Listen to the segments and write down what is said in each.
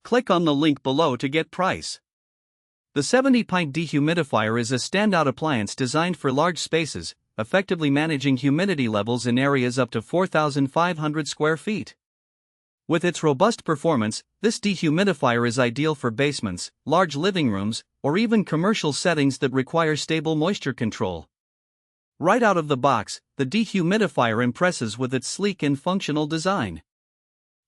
Click on the link below to get price. The 70 Pint Dehumidifier is a standout appliance designed for large spaces, effectively managing humidity levels in areas up to 4,500 square feet. With its robust performance, this dehumidifier is ideal for basements, large living rooms, or even commercial settings that require stable moisture control. Right out of the box, the dehumidifier impresses with its sleek and functional design.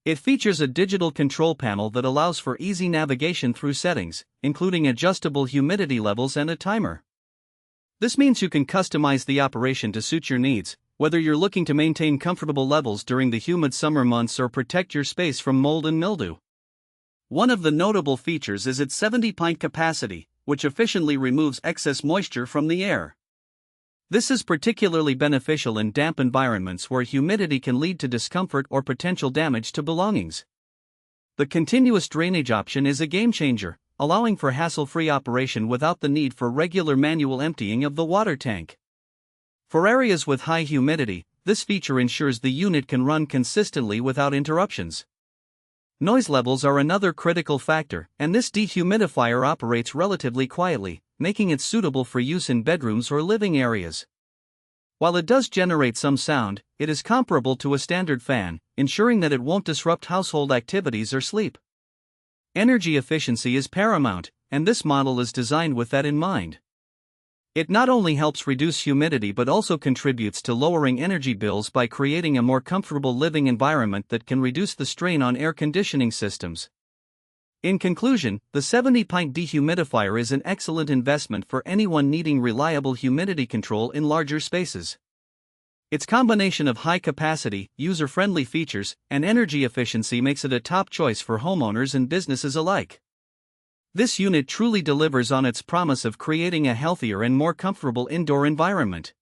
It features a digital control panel that allows for easy navigation through settings, including adjustable humidity levels and a timer. This means you can customize the operation to suit your needs, whether you're looking to maintain comfortable levels during the humid summer months or protect your space from mold and mildew. One of the notable features is its 70 pint capacity, which efficiently removes excess moisture from the air. This is particularly beneficial in damp environments where humidity can lead to discomfort or potential damage to belongings. The continuous drainage option is a game changer, allowing for hassle-free operation without the need for regular manual emptying of the water tank. For areas with high humidity, this feature ensures the unit can run consistently without interruptions. Noise levels are another critical factor, and this dehumidifier operates relatively quietly, making it suitable for use in bedrooms or living areas. While it does generate some sound, it is comparable to a standard fan, ensuring that it won't disrupt household activities or sleep. Energy efficiency is paramount, and this model is designed with that in mind. It not only helps reduce humidity but also contributes to lowering energy bills by creating a more comfortable living environment that can reduce the strain on air conditioning systems. In conclusion, the 70 Pint Dehumidifier is an excellent investment for anyone needing reliable humidity control in larger spaces. Its combination of high capacity, user-friendly features, and energy efficiency makes it a top choice for homeowners and businesses alike. This unit truly delivers on its promise of creating a healthier and more comfortable indoor environment.